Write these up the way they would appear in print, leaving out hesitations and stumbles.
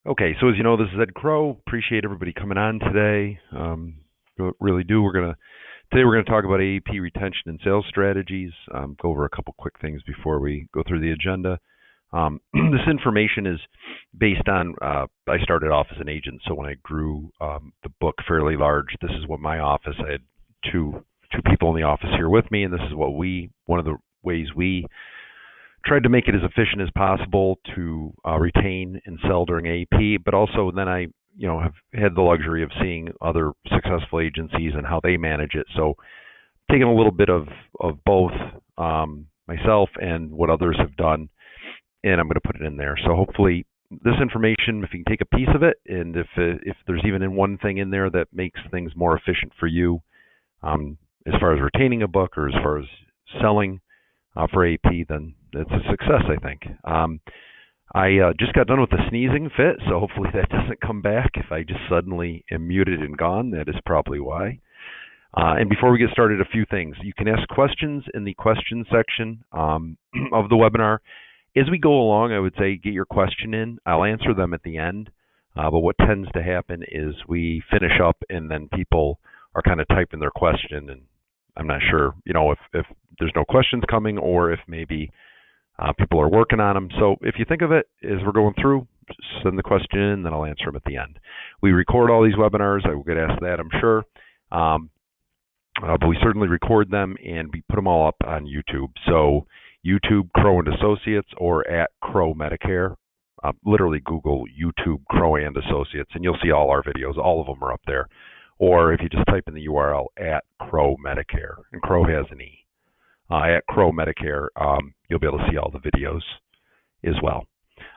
Okay, so as you know, this is Ed Crowe. Appreciate everybody coming on today. Really do. Today we're gonna talk about AEP retention and sales strategies. Go over a couple quick things before we go through the agenda. This information is based on. I started off as an agent, so when I grew the book fairly large, this is what my office. I had two people in the office here with me, and this is what one of the ways we tried to make it as efficient as possible to retain and sell during AEP, but also then I, have had the luxury of seeing other successful agencies and how they manage it. So taking a little bit of both myself and what others have done, and I'm going to put it in there. So hopefully this information, if you can take a piece of it, and if there's even one thing in there that makes things more efficient for you, as far as retaining a book or as far as selling for AEP, then it's a success, I think. I just got done with the sneezing fit, so hopefully that doesn't come back. If I just suddenly am muted and gone, that is probably why. And before we get started, a few things. You can ask questions in the question section of the webinar. As we go along, I would say get your question in. I'll answer them at the end. But what tends to happen is we finish up and then people are kind of typing their question, and I'm not sure, if there's no questions coming or if maybe people are working on them. So if you think of it as we're going through, send the question in, then I'll answer them at the end. We record all these webinars. I will get asked that, I'm sure. But we certainly record them and we put them all up on YouTube. So YouTube, Crowe and Associates, or at Crowe Medicare. Literally Google YouTube, Crowe and Associates, and you'll see all our videos. All of them are up there. Or if you just type in the URL at Crowe Medicare, and Crowe has an E, at Crowe Medicare, you'll be able to see all the videos as well.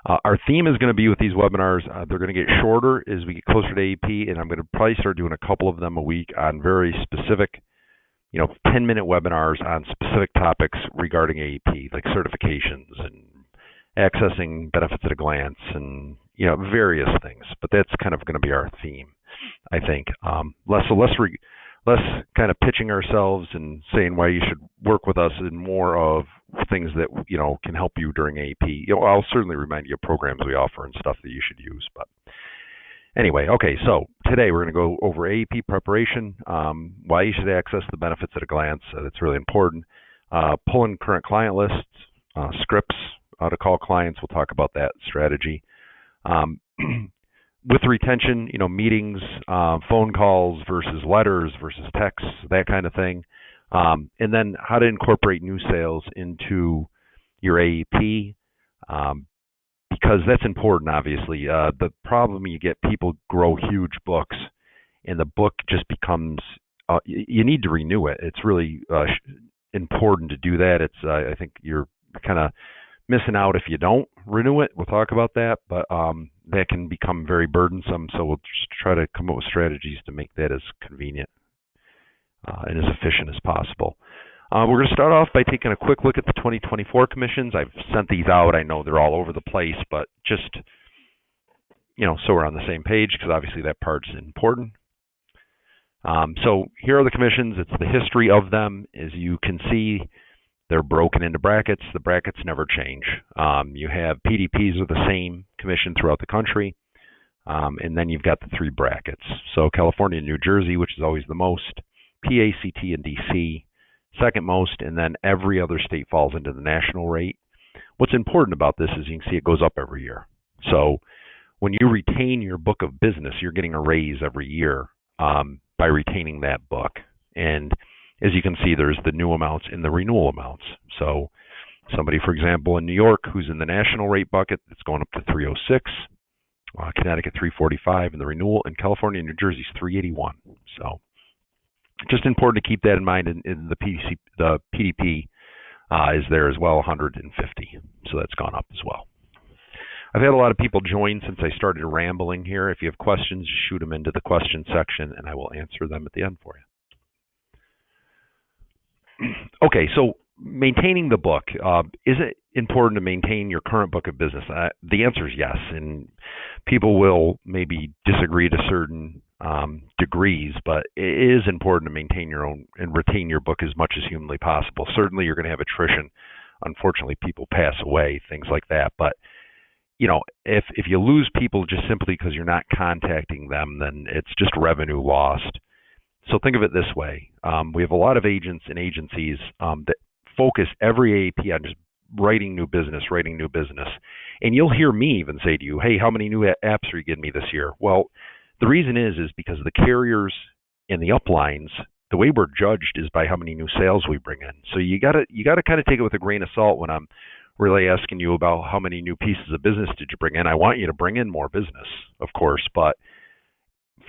Our theme is going to be with these webinars, they're going to get shorter as we get closer to AEP, and I'm going to probably start doing a couple of them a week on very specific, 10-minute webinars on specific topics regarding AEP, like certifications and accessing benefits at a glance and, various things. But that's kind of going to be our theme, I think. Less kind of pitching ourselves and saying why you should work with us, and more of things that can help you during AEP. I'll certainly remind you of programs we offer and stuff that you should use. But anyway, okay. So today we're going to go over AEP preparation, why you should access the benefits at a glance. That's really important. Pulling current client lists, scripts to call clients. We'll talk about that strategy. With retention, meetings, phone calls versus letters versus texts, that kind of thing. And then how to incorporate new sales into your AEP, because that's important, obviously. The problem you get, people grow huge books, and the book just becomes, you need to renew it. It's really important to do that. I think you're kind of missing out if you don't renew it. We'll talk about that, but that can become very burdensome. So we'll just try to come up with strategies to make that as convenient and as efficient as possible. We're going to start off by taking a quick look at the 2024 commissions. I've sent these out. I know they're all over the place, but just, so we're on the same page, because obviously that part's important. So here are the commissions. It's the history of them. As you can see, they're broken into brackets. The brackets never change. You have PDPs with the same commission throughout the country, and then you've got the three brackets. So California and New Jersey, which is always the most, PACT and DC, second most, and then every other state falls into the national rate. What's important about this is you can see it goes up every year. So when you retain your book of business, you're getting a raise every year by retaining that book. And as you can see, there's the new amounts and the renewal amounts. So somebody, for example, in New York who's in the national rate bucket, it's going up to 306, Connecticut 345, and the renewal in California and New Jersey is 381. So just important to keep that in mind. In the PDP is there as well, 150. So that's gone up as well. I've had a lot of people join since I started rambling here. If you have questions, shoot them into the question section, and I will answer them at the end for you. Okay, so maintaining the book. Is it important to maintain your current book of business? The answer is yes, and people will maybe disagree to certain degrees, but it is important to maintain your own and retain your book as much as humanly possible. Certainly you're going to have attrition. Unfortunately, people pass away, things like that, but if you lose people just simply because you're not contacting them, then it's just revenue lost. So think of it this way. We have a lot of agents and agencies that focus every AEP on just writing new business. And you'll hear me even say to you, hey, how many new apps are you getting me this year? Well, the reason is because the carriers and the uplines, the way we're judged is by how many new sales we bring in. So you gotta kind of take it with a grain of salt when I'm really asking you about how many new pieces of business did you bring in. I want you to bring in more business, of course, but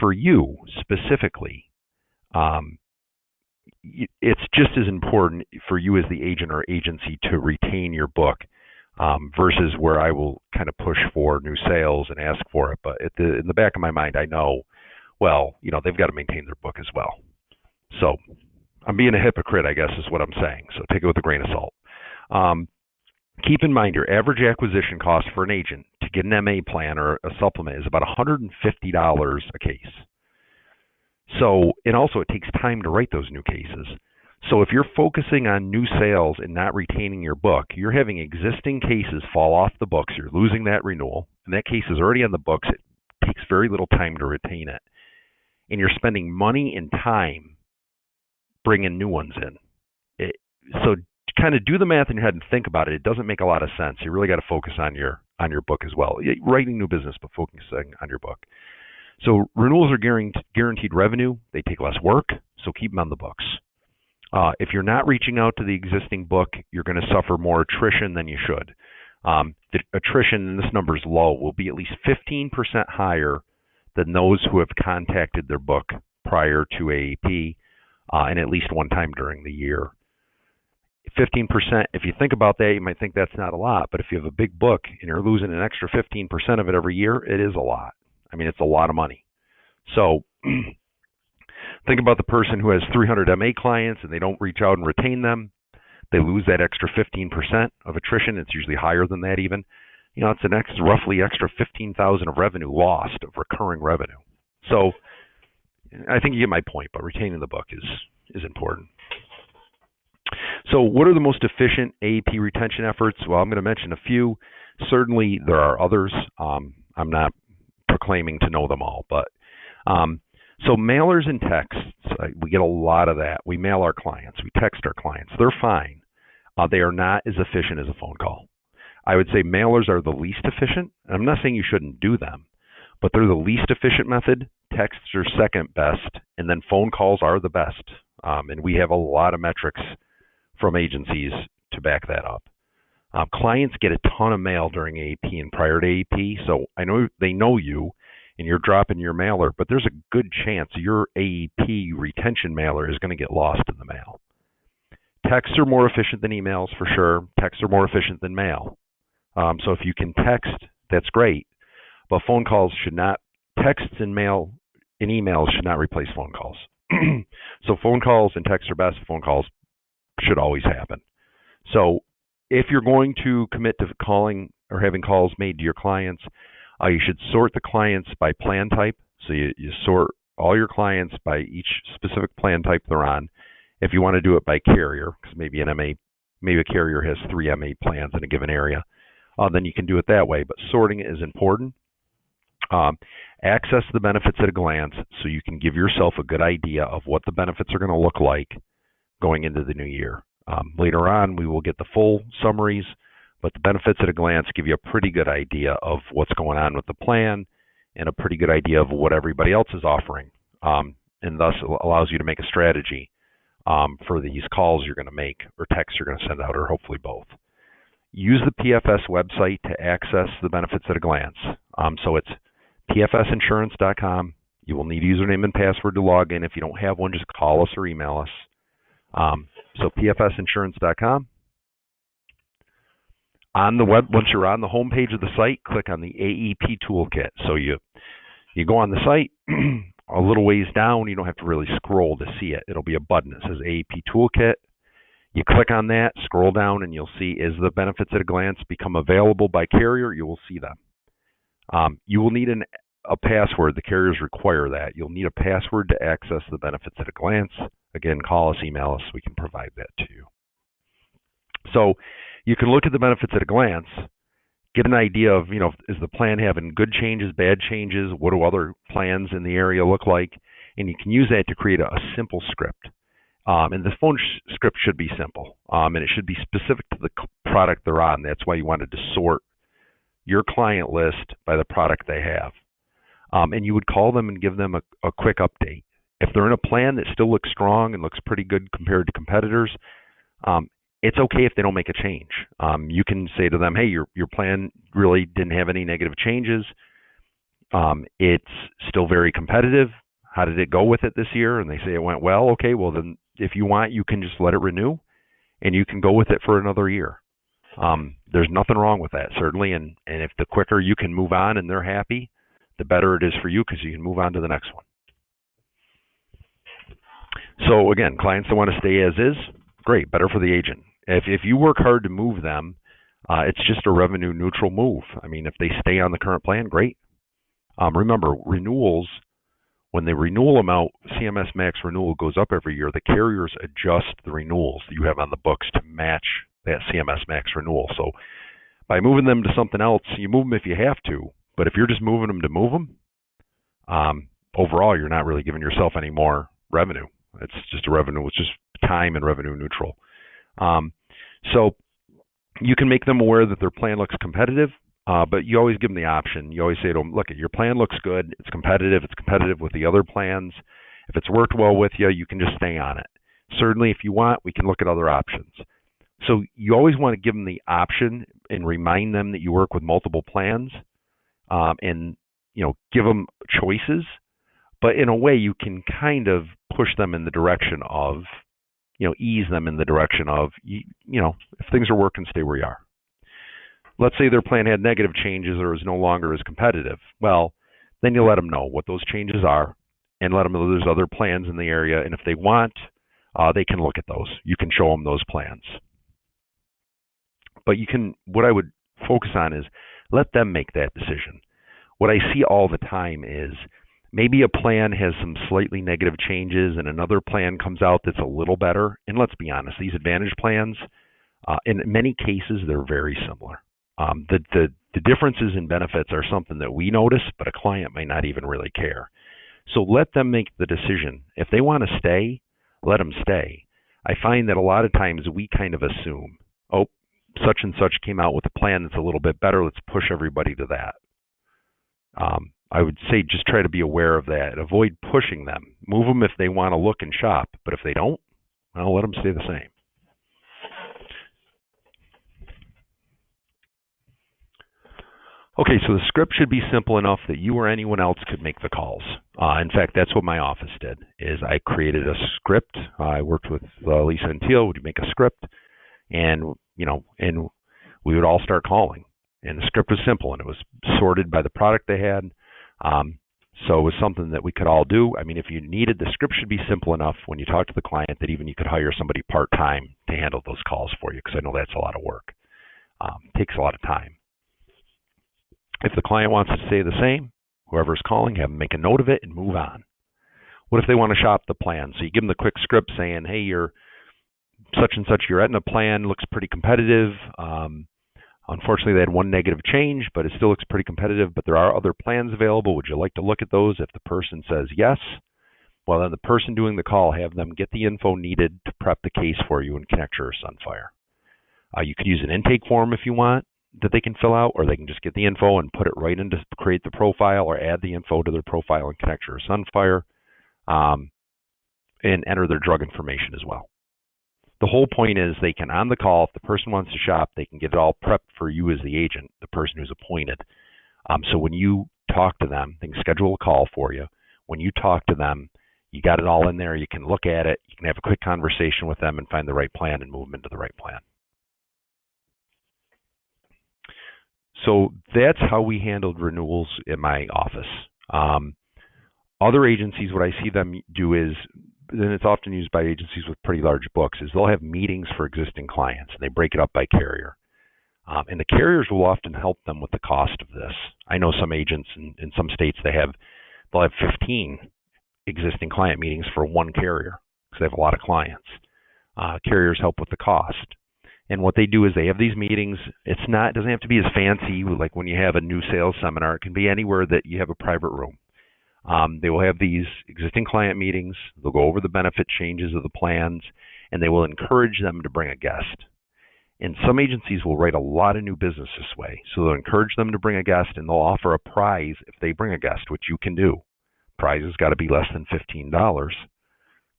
for you specifically, it's just as important for you as the agent or agency to retain your book versus where I will kind of push for new sales and ask for it. But in the back of my mind, I know, well, they've got to maintain their book as well. So I'm being a hypocrite, I guess, is what I'm saying. So take it with a grain of salt. Keep in mind your average acquisition cost for an agent to get an MA plan or a supplement is about $150 a case. So, and also it takes time to write those new cases. So if you're focusing on new sales and not retaining your book, you're having existing cases fall off the books. You're losing that renewal, and that case is already on the books. It takes very little time to retain it. And you're spending money and time bringing new ones in. So kind of do the math in your head and think about it. It doesn't make a lot of sense. You really got to focus on your book as well. Writing new business, but focusing on your book. So renewals are guaranteed revenue. They take less work, so keep them on the books. If you're not reaching out to the existing book, you're going to suffer more attrition than you should. The attrition, and this number is low, will be at least 15% higher than those who have contacted their book prior to AEP and at least one time during the year. 15%, if you think about that, you might think that's not a lot, but if you have a big book and you're losing an extra 15% of it every year, it is a lot. I mean, it's a lot of money. So think about the person who has 300 MA clients and they don't reach out and retain them. They lose that extra 15% of attrition. It's usually higher than that even. It's an roughly extra $15,000 of revenue lost, of recurring revenue. So I think you get my point, but retaining the book is important. So what are the most efficient AEP retention efforts? Well, I'm going to mention a few. Certainly there are others. I'm not proclaiming to know them all, but so mailers and texts, we get a lot of that. We mail our clients, we text our clients. They're fine. They are not as efficient as a phone call. I would say mailers are the least efficient. I'm not saying you shouldn't do them, but they're the least efficient method. Texts are second best, and then phone calls are the best. And we have a lot of metrics from agencies to back that up. Clients get a ton of mail during AEP and prior to AEP, so I know they know you and you're dropping your mailer, but there's a good chance your AEP retention mailer is going to get lost in the mail. Texts are more efficient than emails for sure. Texts are more efficient than mail. So if you can text, that's great, but phone calls should not, texts and mail and emails should not replace phone calls. So phone calls and texts are best. Phone calls should always happen. So if you're going to commit to calling or having calls made to your clients, you should sort the clients by plan type. So you sort all your clients by each specific plan type they're on. If you want to do it by carrier, because maybe a carrier has 3 MA plans in a given area, then you can do it that way. But sorting is important. Access the benefits at a glance so you can give yourself a good idea of what the benefits are going to look like going into the new year. Later on, we will get the full summaries, but the benefits at a glance give you a pretty good idea of what's going on with the plan and a pretty good idea of what everybody else is offering, and thus allows you to make a strategy for these calls you're going to make or texts you're going to send out, or hopefully both. Use the PFS website to access the benefits at a glance. So it's pfsinsurance.com. You will need username and password to log in. If you don't have one, just call us or email us. So pfsinsurance.com. On the web, once you're on the home page of the site, click on the AEP toolkit. So you go on the site, a little ways down, you don't have to really scroll to see it. It'll be a button that says AEP toolkit. You click on that, scroll down, and you'll see as the benefits at a glance become available by carrier, you will see them. You will need a password. The carriers require that. You'll need a password to access the benefits at a glance. Again, call us, email us. We can provide that to you. So you can look at the benefits at a glance, get an idea of, is the plan having good changes, bad changes? What do other plans in the area look like? And you can use that to create a simple script. And the phone script should be simple, and it should be specific to the product they're on. That's why you wanted to sort your client list by the product they have. And you would call them and give them a quick update. If they're in a plan that still looks strong and looks pretty good compared to competitors, it's okay if they don't make a change. You can say to them, hey, your plan really didn't have any negative changes. It's still very competitive. How did it go with it this year? And they say it went well. Okay, well then if you want, you can just let it renew and you can go with it for another year. There's nothing wrong with that, certainly. And if the quicker you can move on and they're happy, the better it is for you because you can move on to the next one. So again, clients that want to stay as is, great, better for the agent. If you work hard to move them, it's just a revenue neutral move. I mean, if they stay on the current plan, great. Remember, renewals, when the renewal amount, CMS Max renewal goes up every year, the carriers adjust the renewals that you have on the books to match that CMS Max renewal. So by moving them to something else, you move them if you have to, but if you're just moving them to move them, overall, you're not really giving yourself any more revenue. It's just a revenue, it's just time and revenue neutral. So you can make them aware that their plan looks competitive, but you always give them the option. You always say to them, look, your plan looks good, it's competitive with the other plans. If it's worked well with you, you can just stay on it. Certainly, if you want, we can look at other options. So you always want to give them the option and remind them that you work with multiple plans, and give them choices. But in a way, you can kind of push them in the direction of, ease them in the direction of, if things are working, stay where you are. Let's say their plan had negative changes or is no longer as competitive. Well, then you let them know what those changes are and let them know there's other plans in the area. And if they want, they can look at those. You can show them those plans. But what I would focus on is let them make that decision. What I see all the time is maybe a plan has some slightly negative changes and another plan comes out that's a little better. And let's be honest, these Advantage plans, in many cases, they're very similar. The differences in benefits are something that we notice, but a client may not even really care. So let them make the decision. If they want to stay, let them stay. I find that a lot of times we kind of assume, oh, such and such came out with a plan that's a little bit better, let's push everybody to that. I would say just try to be aware of that. Avoid pushing them. Move them if they want to look and shop, but if they don't, well, let them stay the same. Okay, so the script should be simple enough that you or anyone else could make the calls. In fact, that's what my office did, is I created a script. I worked with Lisa and Teal. We'd make a script, and we would all start calling. And the script was simple, and it was sorted by the product they had. So it was something that we could all do. I mean, if you needed, the script should be simple enough when you talk to the client that even you could hire somebody part-time to handle those calls for you, because I know that's a lot of work. It takes a lot of time. If the client wants to stay the same, whoever's calling, have them make a note of it and move on. What if they want to shop the plan? So you give them the quick script saying, hey, you're such and such, your Aetna plan looks pretty competitive. Unfortunately, they had one negative change, but it still looks pretty competitive, but there are other plans available. Would you like to look at those? If the person says yes, well, then the person doing the call, have them get the info needed to prep the case for you in Connecture or Sunfire. You could use an intake form if you want that they can fill out, or they can just get the info and put it right in to create the profile or add the info to their profile in Connecture or Sunfire, and enter their drug information as well. The whole point is they can, on the call, if the person wants to shop, they can get it all prepped for you as the agent, the person who's appointed. So when you talk to them, they can schedule a call for you. When you talk to them, you got it all in there. You can look at it. You can have a quick conversation with them and find the right plan and move them into the right plan. So that's how we handled renewals in my office. Other agencies, what I see them do is, and it's often used by agencies with pretty large books, is they'll have meetings for existing clients, and they break it up by carrier. And the carriers will often help them with the cost of this. I know some agents in some states, they'll have 15 existing client meetings for one carrier because they have a lot of clients. Carriers help with the cost. And what they do is they have these meetings. It doesn't have to be as fancy like when you have a new sales seminar. It can be anywhere that you have a private room. They will have these existing client meetings. They'll go over the benefit changes of the plans, and they will encourage them to bring a guest. And some agencies will write a lot of new business this way. So they'll encourage them to bring a guest, and they'll offer a prize if they bring a guest, which you can do. Prize has got to be less than $15.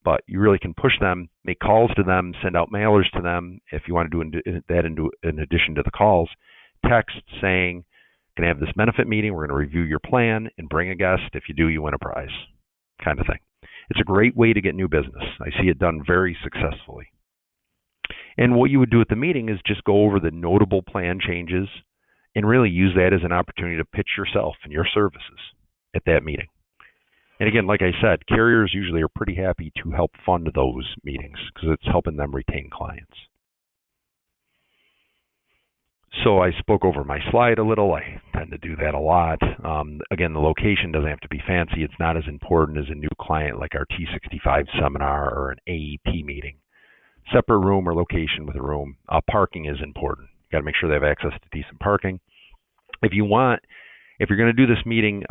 But you really can push them, make calls to them, send out mailers to them. If you want to do that in addition to the calls, text saying, "Going to have this benefit meeting. We're going to review your plan and bring a guest. If you do, you win a prize," kind of thing. It's a great way to get new business. I see it done very successfully. And what you would do at the meeting is just go over the notable plan changes and really use that as an opportunity to pitch yourself and your services at that meeting. And again, like I said, carriers usually are pretty happy to help fund those meetings because it's helping them retain clients. So I spoke over my slide a little. I tend to do that a lot. Again, the location doesn't have to be fancy. It's not as important as a new client like our T65 seminar or an AEP meeting. Separate room or location with a room. Parking is important. You got to make sure they have access to decent parking. If you're going to do this meeting,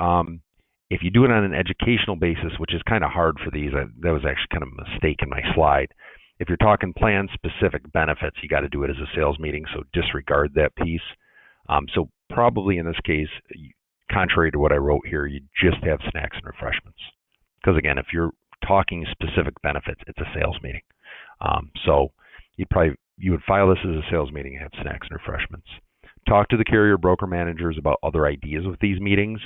if you do it on an educational basis, which is kind of hard for these, that was actually kind of a mistake in my slide. If you're talking plan-specific benefits, you got to do it as a sales meeting, so disregard that piece. So probably in this case, contrary to what I wrote here, you just have snacks and refreshments. Because again, if you're talking specific benefits, it's a sales meeting. So you would file this as a sales meeting and have snacks and refreshments. Talk to the carrier broker managers about other ideas with these meetings.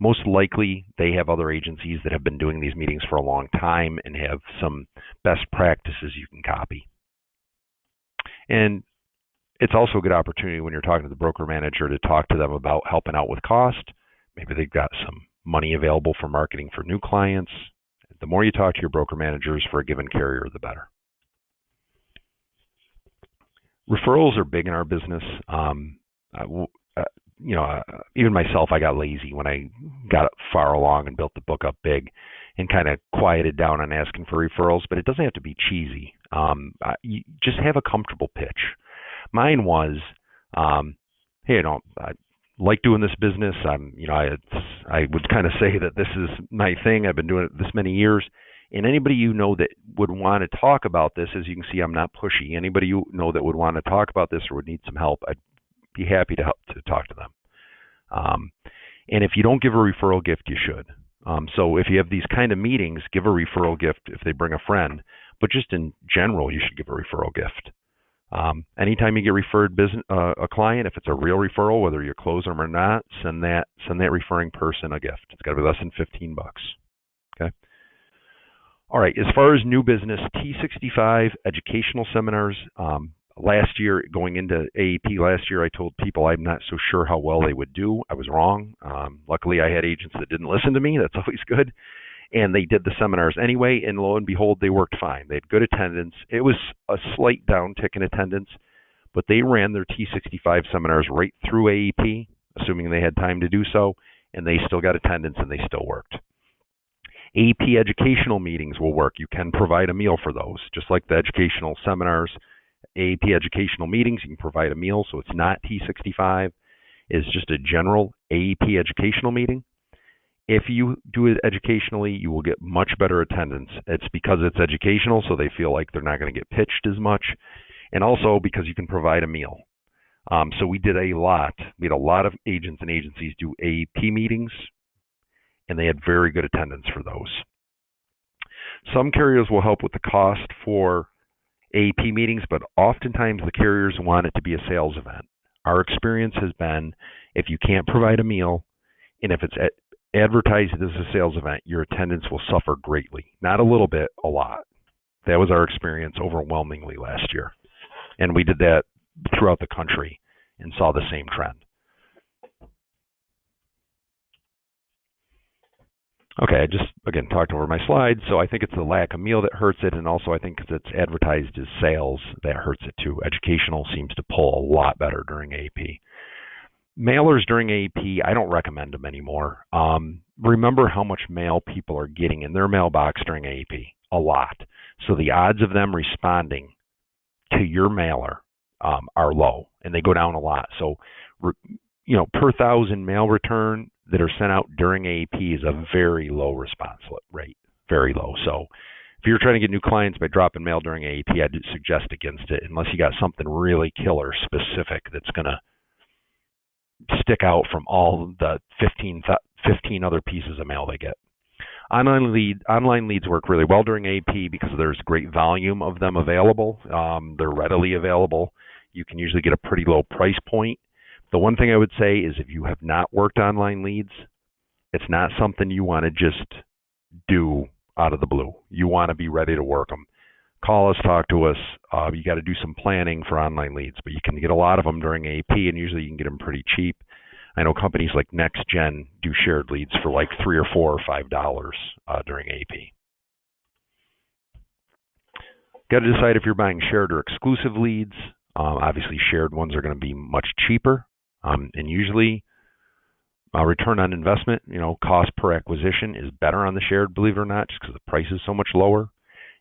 Most likely, they have other agencies that have been doing these meetings for a long time and have some best practices you can copy. And it's also a good opportunity when you're talking to the broker manager to talk to them about helping out with cost. Maybe they've got some money available for marketing for new clients. The more you talk to your broker managers for a given carrier, the better. Referrals are big in our business. Even myself, I got lazy when I got far along and built the book up big and kind of quieted down on asking for referrals, but it doesn't have to be cheesy. You just have a comfortable pitch. Mine was, hey, I like doing this business. I would kind of say that this is my thing. I've been doing it this many years. And anybody you know that would want to talk about this, as you can see, I'm not pushy. Anybody you know that would want to talk about this or would need some help, I'd be happy to help to talk to them. And if you don't give a referral gift, you should. So if you have these kind of meetings, give a referral gift if they bring a friend. But just in general, you should give a referral gift. Anytime you get referred a client, if it's a real referral, whether you close them or not, send that referring person a gift. It's got to be less than $15. Okay. All right. As far as new business, T65 educational seminars. Last year, going into AEP last year, I told people I'm not so sure how well they would do. I was wrong. Luckily, I had agents that didn't listen to me. That's always good. And they did the seminars anyway, and lo and behold, they worked fine. They had good attendance. It was a slight downtick in attendance, but they ran their T65 seminars right through AEP, assuming they had time to do so, and they still got attendance and they still worked. AEP educational meetings will work. You can provide a meal for those, just like the educational seminars. AEP educational meetings, you can provide a meal, so it's not T65. It's just a general AEP educational meeting. If you do it educationally, you will get much better attendance. It's because it's educational, so they feel like they're not going to get pitched as much, and also because you can provide a meal. So we did a lot. We had a lot of agents and agencies do AEP meetings, and they had very good attendance for those. Some carriers will help with the cost for AEP meetings, but oftentimes the carriers want it to be a sales event. Our experience has been if you can't provide a meal and if it's advertised as a sales event, your attendance will suffer greatly. Not a little bit, a lot. That was our experience overwhelmingly last year. And we did that throughout the country and saw the same trend. Okay, I just, again, talked over my slides, so I think it's the lack of meal that hurts it, and also I think because it's advertised as sales, that hurts it too. Educational seems to pull a lot better during AEP. Mailers during AEP, I don't recommend them anymore. Remember how much mail people are getting in their mailbox during AEP. A lot. So the odds of them responding to your mailer are low, and they go down a lot. So, per 1,000 mail return that are sent out during AEP is a very low response rate, very low. So if you're trying to get new clients by dropping mail during AEP, I'd suggest against it unless you got something really killer specific that's going to stick out from all the 15 other pieces of mail they get. Online leads work really well during AEP because there's great volume of them available. They're readily available. You can usually get a pretty low price point. The one thing I would say is if you have not worked online leads, it's not something you want to just do out of the blue. You want to be ready to work them. Call us, talk to us. You got to do some planning for online leads, but you can get a lot of them during AEP, and usually you can get them pretty cheap. I know companies like NextGen do shared leads for like $3 or $4 or $5 during AEP. Got to decide if you're buying shared or exclusive leads. Obviously, shared ones are going to be much cheaper, and usually return on investment, cost per acquisition is better on the shared, believe it or not, just because the price is so much lower.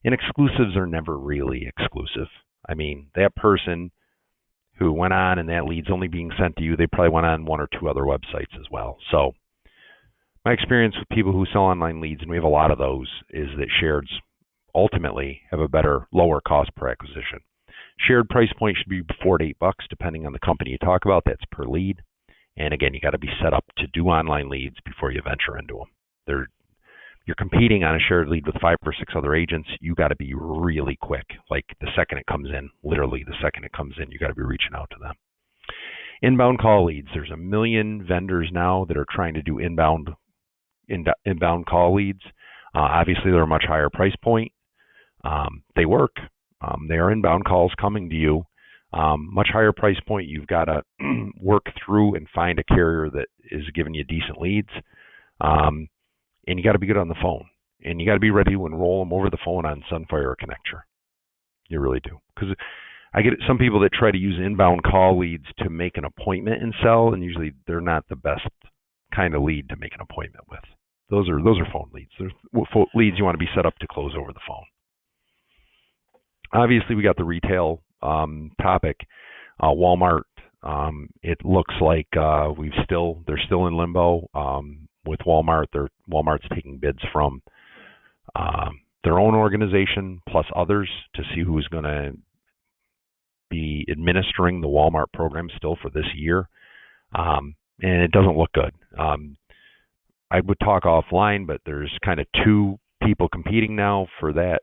And exclusives are never really exclusive. I mean, that person who went on and that lead's only being sent to you, they probably went on one or two other websites as well. So my experience with people who sell online leads, and we have a lot of those, is that shareds ultimately have a better, lower cost per acquisition. Shared price point should be $4 to $8, depending on the company you talk about. That's per lead. And again, you got to be set up to do online leads before you venture into them. You're competing on a shared lead with 5 or 6 other agents. You got to be really quick. Like the second it comes in, literally the second it comes in, you got to be reaching out to them. Inbound call leads. There's a million vendors now that are trying to do inbound call leads. Obviously, they're a much higher price point. They work. They are inbound calls coming to you. Much higher price point. You've got to work through and find a carrier that is giving you decent leads. And you got to be good on the phone. And you got to be ready to enroll them over the phone on Sunfire or Connecture. You really do. Because I get some people that try to use inbound call leads to make an appointment and sell, and usually they're not the best kind of lead to make an appointment with. Those are phone leads. There's leads you want to be set up to close over the phone. Obviously, we got the retail topic. Walmart. It looks like they're still in limbo. With Walmart, Walmart's taking bids from their own organization plus others to see who's going to be administering the Walmart program still for this year. And it doesn't look good. I would talk offline, but there's kind of 2 people competing now for that.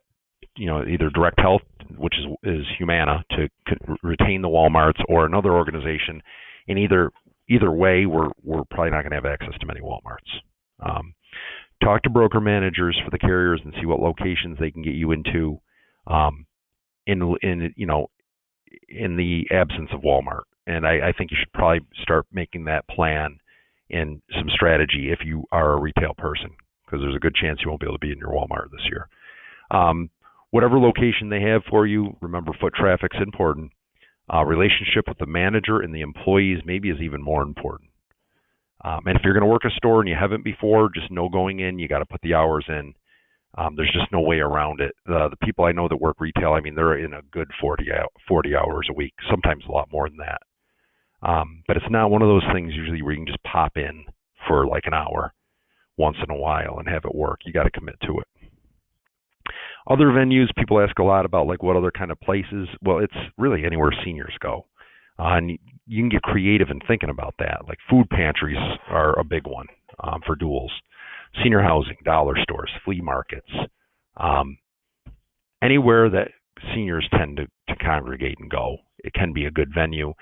Either Direct Health, which is Humana, to retain the Walmarts, or another organization. And either way, we're probably not going to have access to many Walmarts. Talk to broker managers for the carriers and see what locations they can get you into in the absence of Walmart. And I think you should probably start making that plan and some strategy if you are a retail person, because there's a good chance you won't be able to be in your Walmart this year. Whatever location they have for you, remember foot traffic's important. Relationship with the manager and the employees maybe is even more important. And if you're going to work a store and you haven't before, just know going in, you got to put the hours in. There's just no way around it. The people I know that work retail, they're in a good 40 hours a week, sometimes a lot more than that. But it's not one of those things usually where you can just pop in for like an hour once in a while and have it work. You got to commit to it. Other venues, people ask a lot about like what other kind of places. Well, it's really anywhere seniors go. And you can get creative in thinking about that. Like food pantries are a big one for duals. Senior housing, dollar stores, flea markets. Anywhere that seniors tend to congregate and go, it can be a good venue.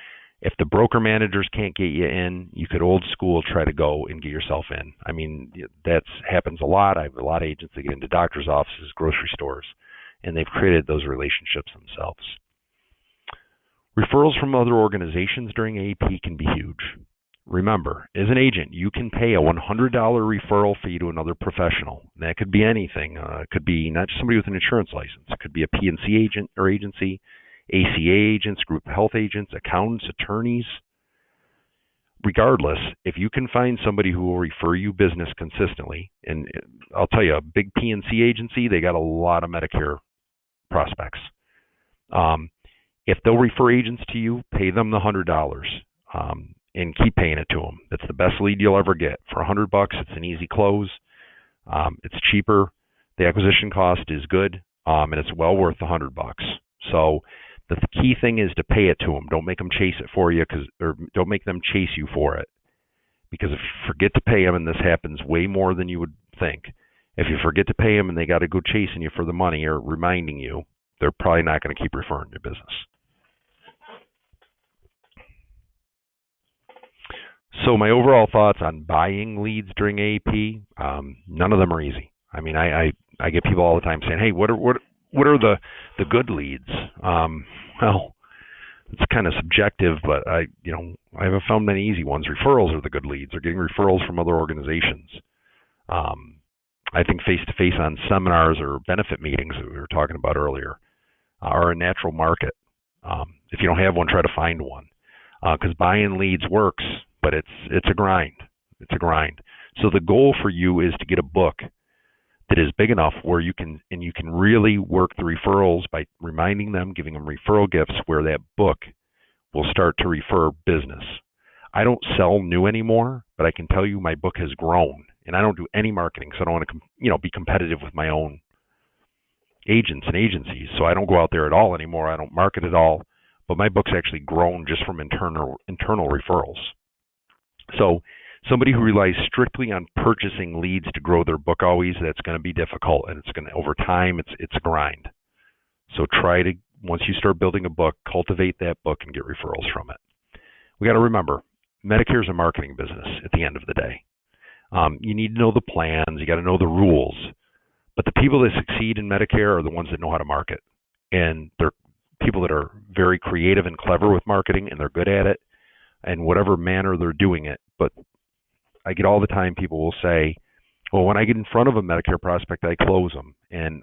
If the broker managers can't get you in, you could old school try to go and get yourself in. That happens a lot. I have a lot of agents that get into doctor's offices, grocery stores, and they've created those relationships themselves. Referrals from other organizations during AEP can be huge. Remember, as an agent, you can pay a $100 referral fee to another professional. That could be anything. It could be not just somebody with an insurance license. It could be a P&C agent or agency, ACA agents, group health agents, accountants, attorneys. Regardless, if you can find somebody who will refer you business consistently, and I'll tell you, a big P&C agency, they got a lot of Medicare prospects. If they'll refer agents to you, pay them the $100 and keep paying it to them. That's the best lead you'll ever get. For $100, it's an easy close. It's cheaper. The acquisition cost is good, and it's well worth the $100. So the key thing is to pay it to them. Don't make them chase it for you, or don't make them chase you for it. Because if you forget to pay them, and this happens way more than you would think, if you forget to pay them and they got to go chasing you for the money or reminding you, they're probably not going to keep referring your business. So my overall thoughts on buying leads during AEP, none of them are easy. I mean, I get people all the time saying, "Hey, what are the good leads?" Well, it's kind of subjective, but I haven't found many easy ones. Referrals are the good leads, or getting referrals from other organizations. I think face-to-face on seminars or benefit meetings that we were talking about earlier are a natural market. If you don't have one, try to find one, because buying leads works, but it's a grind. It's a grind. So the goal for you is to get a book that is big enough where you can really work the referrals by reminding them, giving them referral gifts, where that book will start to refer business. I don't sell new anymore, but I can tell you my book has grown, and I don't do any marketing, so I don't want to be competitive with my own agents and agencies. So I don't go out there at all anymore. I don't market at all, but my book's actually grown just from internal referrals. So somebody who relies strictly on purchasing leads to grow their book always, that's going to be difficult, and it's going to, over time, it's a grind. So try to, once you start building a book, cultivate that book and get referrals from it. We got to remember, Medicare is a marketing business at the end of the day. You need to know the plans, you got to know the rules, but the people that succeed in Medicare are the ones that know how to market, and they're people that are very creative and clever with marketing, and they're good at it in whatever manner they're doing it. But I get all the time people will say, well, when I get in front of a Medicare prospect, I close them. And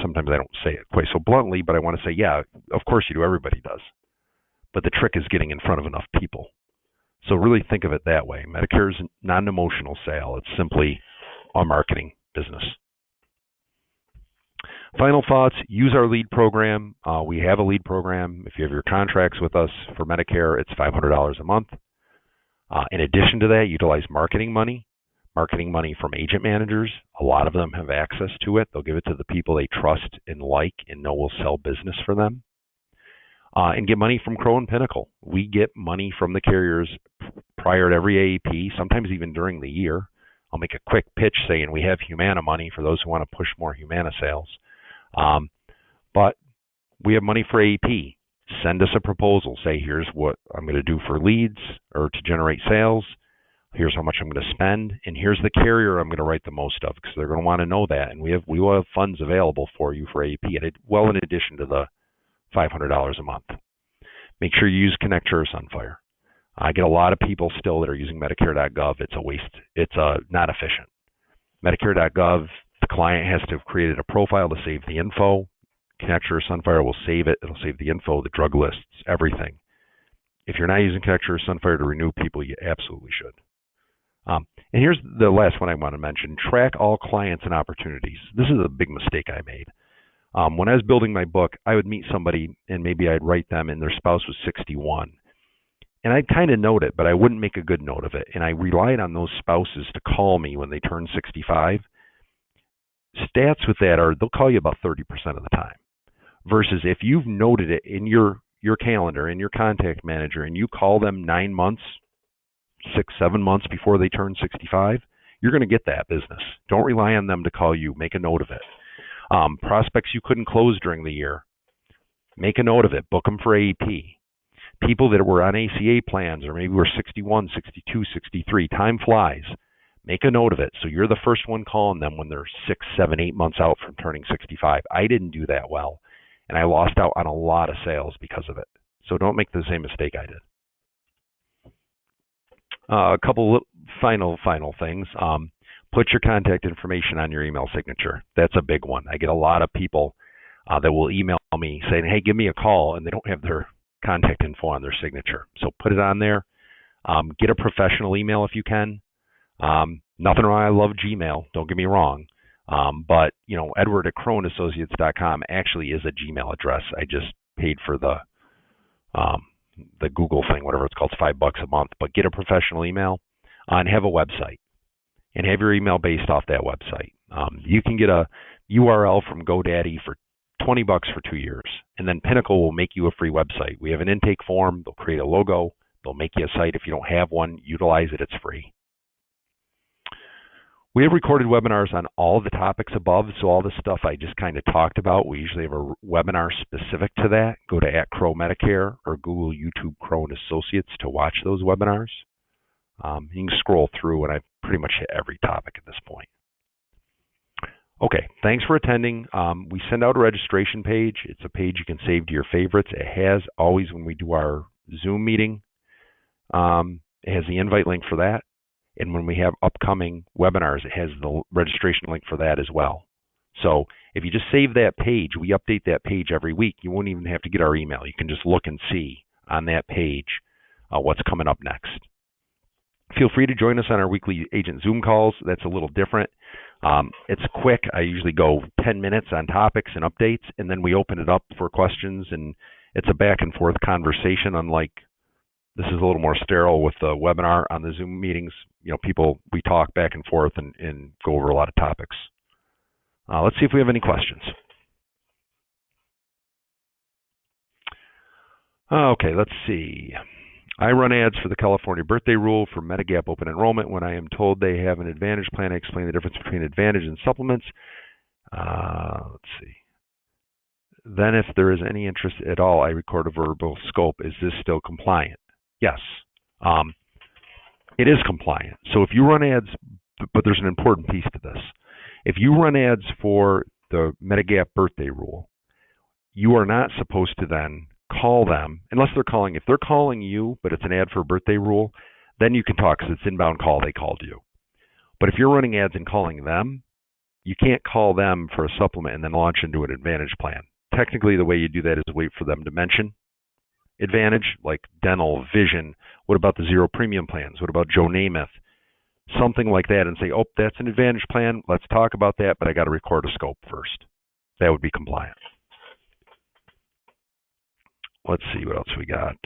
sometimes I don't say it quite so bluntly, but I want to say, yeah, of course you do. Everybody does. But the trick is getting in front of enough people. So really think of it that way. Medicare is not an emotional sale. It's simply a marketing business. Final thoughts, use our lead program. We have a lead program. If you have your contracts with us for Medicare, it's $500 a month. In addition to that, utilize marketing money from agent managers. A lot of them have access to it. They'll give it to the people they trust and like and know will sell business for them. And get money from Crowe and Pinnacle. We get money from the carriers prior to every AEP, sometimes even during the year. I'll make a quick pitch saying we have Humana money for those who want to push more Humana sales. But we have money for AEP. Send us a proposal. Say, here's what I'm going to do for leads or to generate sales. Here's how much I'm going to spend. And here's the carrier I'm going to write the most of, because they're going to want to know that. And we will have funds available for you for AEP, well in addition to the $500 a month. Make sure you use Connect or Sunfire. I get a lot of people still that are using Medicare.gov. It's a waste. It's not efficient. Medicare.gov, the client has to have created a profile to save the info. Connect or Sunfire will save it. It'll save the info, the drug lists, everything. If you're not using Connect or Sunfire to renew people, you absolutely should. And here's the last one I want to mention. Track all clients and opportunities. This is a big mistake I made. When I was building my book, I would meet somebody and maybe I'd write them and their spouse was 61. And I'd kind of note it, but I wouldn't make a good note of it. And I relied on those spouses to call me when they turned 65. Stats with that are they'll call you about 30% of the time. Versus if you've noted it in your calendar, in your contact manager, and you call them 9 months, 6, 7 months before they turn 65, you're going to get that business. Don't rely on them to call you. Make a note of it. Prospects you couldn't close during the year, make a note of it. Book them for AEP. People that were on ACA plans or maybe were 61, 62, 63, time flies. Make a note of it so you're the first one calling them when they're 6, 7, 8 months out from turning 65. I didn't do that well, and I lost out on a lot of sales because of it. So don't make the same mistake I did. A couple final things. Put your contact information on your email signature. That's a big one. I get a lot of people that will email me saying, hey, give me a call, and they don't have their contact info on their signature. So put it on there. Get a professional email if you can. Nothing wrong. I love Gmail. Don't get me wrong. But, Edward at CroweAssociates.com actually is a Gmail address. I just paid for the um, the Google thing, whatever it's called, it's $5 a month. But get a professional email and have a website, and have your email based off that website. You can get a URL from GoDaddy for $20 for 2 years, and then Pinnacle will make you a free website. We have an intake form. They'll create a logo. They'll make you a site. If you don't have one, utilize it. It's free. We have recorded webinars on all of the topics above, so all the stuff I just kind of talked about, we usually have a webinar specific to that. Go to @Crowe Medicare or Google YouTube Crowe and Associates to watch those webinars. You can scroll through, and I've pretty much hit every topic at this point. Okay, thanks for attending. We send out a registration page. It's a page you can save to your favorites. It has always, when we do our Zoom meeting, it has the invite link for that. And when we have upcoming webinars, it has the registration link for that as well. So if you just save that page, we update that page every week. You won't even have to get our email. You can just look and see on that page what's coming up next. Feel free to join us on our weekly agent Zoom calls. That's a little different. It's quick. I usually go 10 minutes on topics and updates, and then we open it up for questions, and it's a back and forth conversation, unlike this is a little more sterile with the webinar. On the Zoom meetings, we talk back and forth and go over a lot of topics. Let's see if we have any questions. Okay, let's see. I run ads for the California birthday rule for Medigap open enrollment. When I am told they have an Advantage plan, I explain the difference between Advantage and supplements. Let's see. Then if there is any interest at all, I record a verbal scope. Is this still compliant? Yes, it is compliant. So if you run ads, but there's an important piece to this. If you run ads for the Medigap birthday rule, you are not supposed to then call them, unless they're calling. If they're calling you, but it's an ad for a birthday rule, then you can talk because it's inbound call, they called you. But if you're running ads and calling them, you can't call them for a supplement and then launch into an Advantage plan. Technically, the way you do that is wait for them to mention Advantage, like dental, vision. What about the zero premium plans? What about Joe Namath? Something like that, and say, oh, that's an Advantage plan. Let's talk about that, but I got to record a scope first. That would be compliant. Let's see what else we got.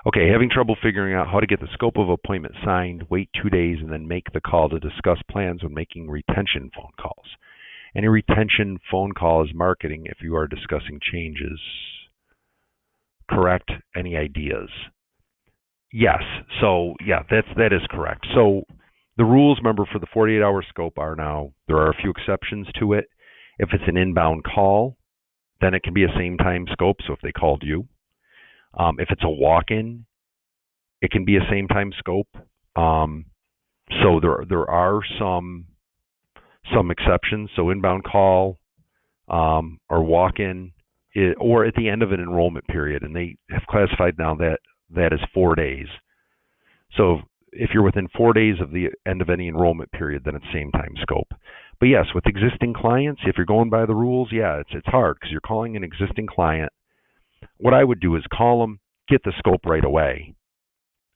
Okay, having trouble figuring out how to get the scope of appointment signed, wait 2 days, and then make the call to discuss plans when making retention phone calls. Any retention phone call is marketing if you are discussing changes. Correct? Any ideas? Yes. So, yeah, that is correct. So the rules, remember, for the 48-hour scope are now, there are a few exceptions to it. If it's an inbound call, then it can be a same-time scope, so if they called you. If it's a walk-in, it can be a same-time scope. So there are some exceptions. So inbound call or walk-in, or at the end of an enrollment period, and they have classified now that is 4 days. So if you're within 4 days of the end of any enrollment period, then it's same-time scope. But yes, with existing clients, if you're going by the rules, yeah, it's hard because you're calling an existing client. What I would do is call them, get the scope right away,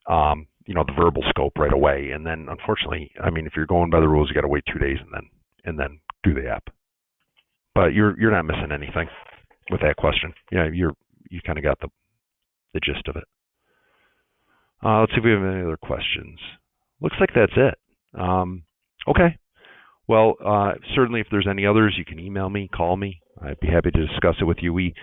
the verbal scope right away, and then unfortunately, if you're going by the rules, you got to wait 2 days and then do the app. But you're not missing anything with that question. Yeah, you kind of got the gist of it. Let's see if we have any other questions. Looks like that's it. Okay. Well, certainly if there's any others, you can email me, call me. I'd be happy to discuss it with you. We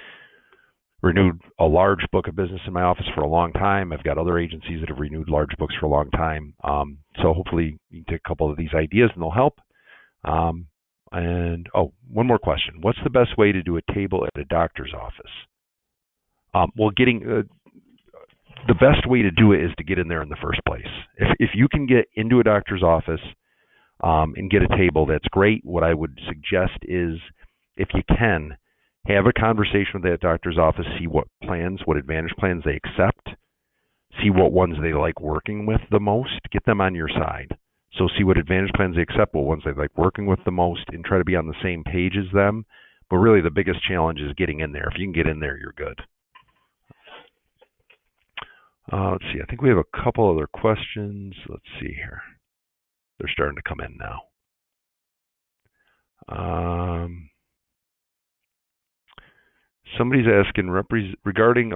renewed a large book of business in my office for a long time. I've got other agencies that have renewed large books for a long time. So hopefully you can take a couple of these ideas and they'll help. One more question. What's the best way to do a table at a doctor's office? The best way to do it is to get in there in the first place. If you can get into a doctor's office and get a table, that's great. What I would suggest is, if you can, have a conversation with that doctor's office, see what Advantage plans they accept, see what ones they like working with the most, get them on your side. So see what Advantage plans they accept, what ones they like working with the most, and try to be on the same page as them. But really the biggest challenge is getting in there. If you can get in there, you're good. Let's see. I think we have a couple other questions. Let's see here. They're starting to come in now. Somebody's asking regarding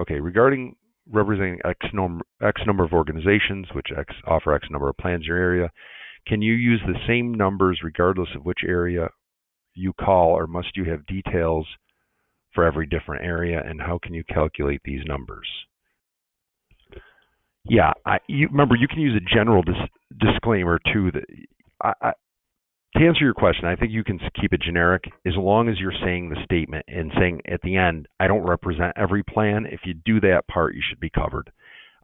representing X number of organizations, which offer X number of plans in your area. Can you use the same numbers regardless of which area you call, or must you have details for every different area? And how can you calculate these numbers? Yeah, remember, you can use a general disclaimer too. To answer your question, I think you can keep it generic as long as you're saying the statement and saying at the end, I don't represent every plan. If you do that part, you should be covered.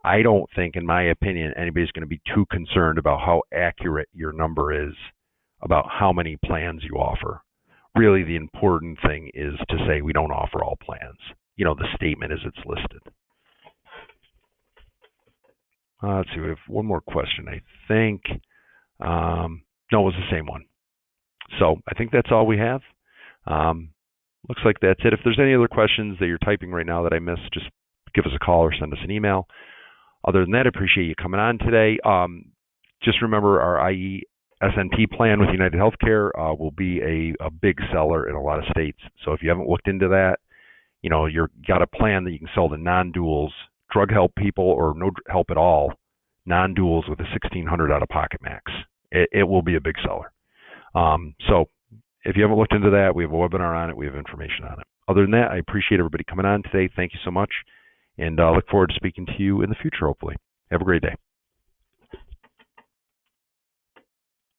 I don't think, in my opinion, anybody's going to be too concerned about how accurate your number is about how many plans you offer. Really, the important thing is to say we don't offer all plans. The statement as it's listed. Let's see, we have one more question, I think. No, it was the same one. So I think that's all we have. Looks like that's it. If there's any other questions that you're typing right now that I missed, just give us a call or send us an email. Other than that, I appreciate you coming on today. Just remember our IE-SNP plan with United Healthcare will be a big seller in a lot of states. So if you haven't looked into that, you've got a plan that you can sell to non-duals, drug help people, or no help at all, non-duals with a $1,600 out-of-pocket max. It will be a big seller. So if you haven't looked into that, we have a webinar on it. We have information on it. Other than that, I appreciate everybody coming on today. Thank you so much. And look forward to speaking to you in the future, hopefully. Have a great day.